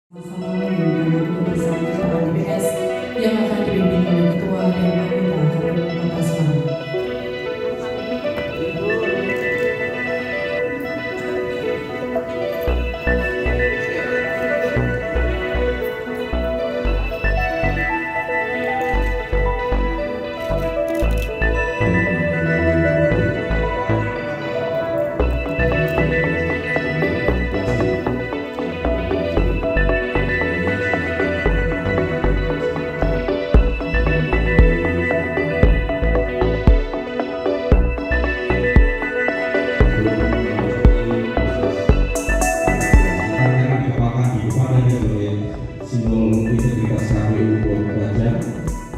Sama dengan keputusan Ketua DPS yang akan dipimpin oleh Ketua dan Anggota KPU Kota Semarang. Simbol integritas KPU Purwakarta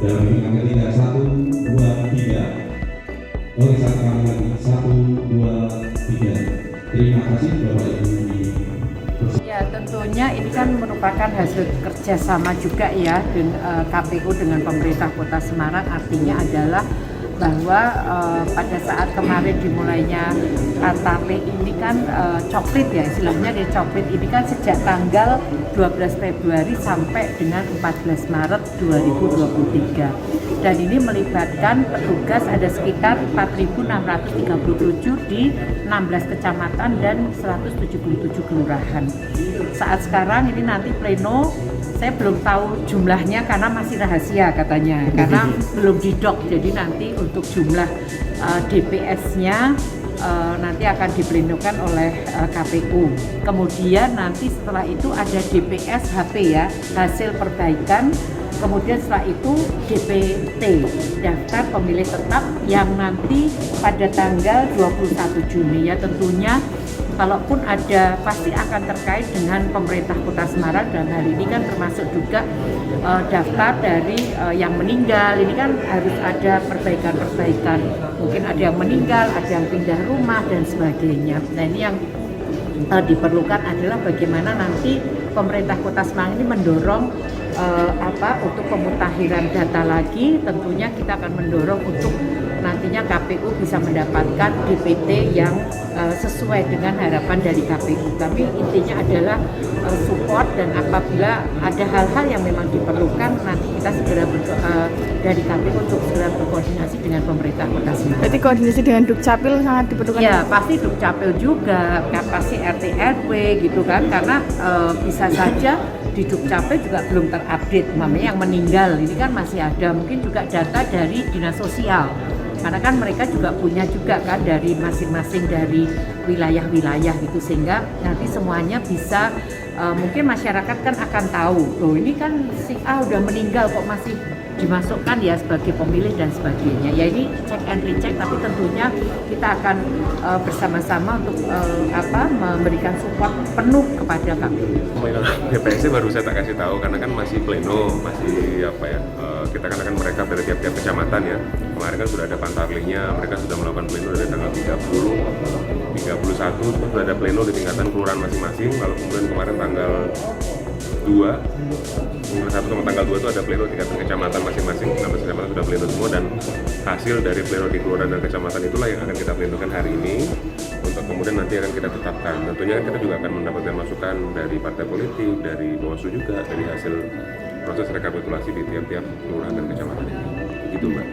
dalam hitungan ketiga 1, 2, 3. Oke, satu kali lagi 1, 2, 3. Terima kasih Bapak Ibu. Ya, tentunya ini kan merupakan hasil kerjasama juga ya dengan KPU dengan pemerintah Kota Semarang. Artinya adalah bahwa pada saat kemarin dimulainya Antarle ini kan coklit ya, istilahnya di coklit ini kan sejak tanggal 12 Februari sampai dengan 14 Maret 2023 dan ini melibatkan petugas ada sekitar 4.637 di 16 kecamatan dan 177 kelurahan. Saat sekarang ini nanti pleno, saya belum tahu jumlahnya karena masih rahasia katanya, karena belum didok. Jadi nanti untuk jumlah DPS-nya nanti akan diplenokan oleh KPU. Kemudian nanti setelah itu ada DPS HP ya, hasil perbaikan. Kemudian setelah itu DPT, daftar pemilih tetap yang nanti pada tanggal 21 Juni ya tentunya. Kalaupun ada pasti akan terkait dengan pemerintah Kota Semarang dan hal ini kan termasuk juga daftar dari yang meninggal. Ini kan harus ada perbaikan-perbaikan. Mungkin ada yang meninggal, ada yang pindah rumah dan sebagainya. Nah ini yang diperlukan adalah bagaimana nanti pemerintah Kota Semarang ini mendorong untuk pemutakhiran data lagi. Tentunya kita akan mendorong untuk nantinya KPU bisa mendapatkan DPT yang sesuai dengan harapan dari KPU. Tapi intinya adalah support, dan apabila ada hal-hal yang memang diperlukan nanti kita segera dari KPU untuk segera berkoordinasi dengan pemerintah Kota Semarang. Berarti koordinasi dengan Dukcapil sangat diperlukan? Ya pasti Dukcapil juga, pasti RT RW gitu kan, karena bisa saja di Dukcapil juga belum terupdate, mamanya yang meninggal ini kan masih ada, mungkin juga data dari dinas sosial. Karena kan mereka juga punya juga kan dari masing-masing dari wilayah-wilayah gitu, sehingga nanti semuanya bisa mungkin masyarakat kan akan tahu, loh ini kan si A udah meninggal kok masih dimasukkan ya sebagai pemilih dan sebagainya. Ya ini check and recheck, tapi tentunya kita akan bersama-sama untuk memberikan support penuh kepada KPU. DPS baru saya tak kasih tahu karena kan masih pleno, masih kita kan mereka dari tiap-tiap kecamatan ya. Kemarin kan sudah ada pantarlinya, mereka sudah melakukan pleno dari tanggal 30, 31 sudah ada pleno di tingkatan kelurahan masing-masing. Lalu kemudian kemarin tanggal 2, tanggal 1 sama tanggal 2 itu ada pleno tingkatan kecamatan masing-masing. 16 kecamatan sudah pleno semua, dan hasil dari pleno di kelurahan dan kecamatan itulah yang akan kita plenokan hari ini untuk kemudian nanti akan kita tetapkan. Tentunya kan kita juga akan mendapatkan masukan dari partai politik, dari Bawaslu juga, dari hasil proses rekapitulasi di tiap-tiap kelurahan dan kecamatan ini. Begitu Mbak.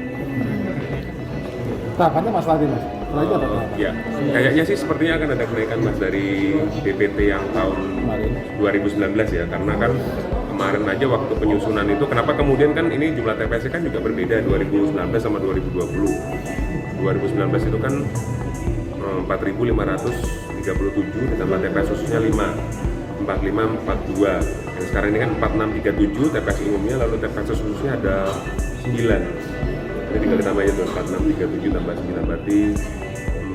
Tahapannya Mas Ladi Mas? Lagi apa tahapan? Ya, kayaknya sih sepertinya akan ada kenaikan Mas dari DPT yang tahun 2019 ya, karena kan kemarin aja waktu penyusunan itu, kenapa kemudian kan ini jumlah TPS kan juga berbeda 2019 sama 2020. 2019 itu kan 4.537 ditambah TPS khususnya 4542. Yang sekarang ini kan 4637 TPS umumnya, lalu TPS khususnya ada 9. Jadi tinggal ditambah aja tuh 4637 tambah 9 berarti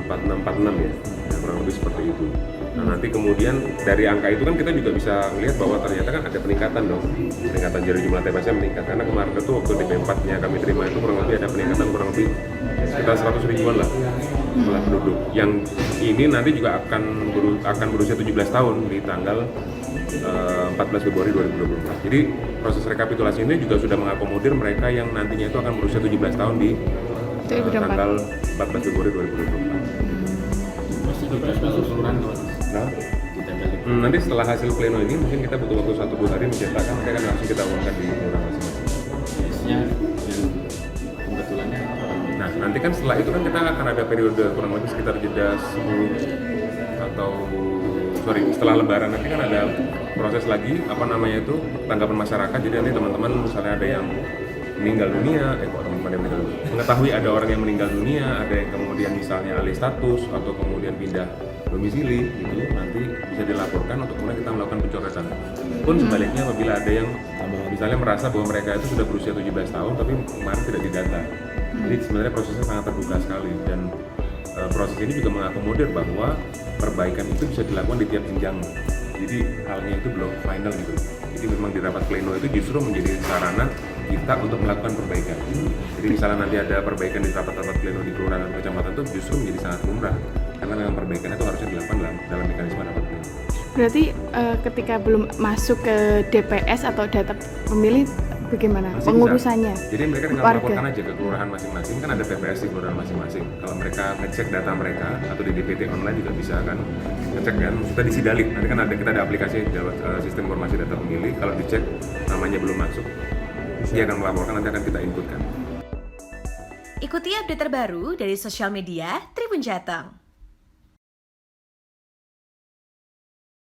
4646 ya, kurang lebih seperti itu. Nah nanti kemudian dari angka itu kan kita juga bisa melihat bahwa ternyata kan ada peningkatan dong, peningkatan dari jumlah TPS-nya meningkat, karena kemarin itu waktu DP4-nya kami terima itu kurang lebih ada peningkatan kurang lebih sekitar 100 ribuan lah jumlah penduduk. Yang ini nanti juga akan berusia 17 tahun di tanggal 14 Februari 2024. Jadi proses rekapitulasi ini juga sudah mengakomodir mereka yang nantinya itu akan berusia 17 tahun di tanggal 14 Februari 2024. Masih DPS masuk kelurahan tuh? Nah, Ditempel di Nanti setelah hasil pleno ini mungkin kita butuh waktu 1-2 hari mencetakkan, nanti akan langsung kita umumkan di kelurahan masing-masing. Biasanya yang kebetulannya apa? Nah, nanti kan setelah itu kan kita akan ada periode kurang lebih sekitar jeda 10 atau setelah lebaran nanti kan ada proses lagi tanggapan masyarakat. Jadi nanti teman-teman misalnya ada yang meninggal dunia, mengetahui ada orang yang meninggal dunia, ada yang kemudian misalnya alih status atau kemudian pindah domisili gitu, nanti bisa dilaporkan untuk kemudian kita melakukan pencoretan. Pun sebaliknya apabila ada yang misalnya merasa bahwa mereka itu sudah berusia 17 tahun tapi kemarin tidak didata. Jadi sebenarnya prosesnya sangat terbuka sekali dan proses ini juga mengakomodir bahwa perbaikan itu bisa dilakukan di tiap jenjang. Jadi halnya itu belum final gitu. Jadi memang di rapat pleno itu justru menjadi sarana kita untuk melakukan perbaikan. Jadi misalnya nanti ada perbaikan di rapat-rapat pleno di kelurahan atau kecamatan itu justru menjadi sangat lumrah karena memang perbaikan itu harusnya dilakukan dalam mekanisme rapat pleno. Berarti ketika belum masuk ke DPS atau data pemilih bagaimana Masih pengurusannya? bisa. Jadi mereka tinggal melaporkan aja ke kelurahan masing-masing, kan ada PPS di kelurahan masing-masing. Kalau mereka ngecek data mereka atau di DPT online juga bisa kan ngecek kan, maksudnya di Sidalik. Nanti kan kita ada aplikasi sistem informasi data pemilih. Kalau dicek namanya belum masuk, dia akan melaporkan, nanti akan kita inputkan. Ikuti update terbaru dari sosial media Tribun Jateng.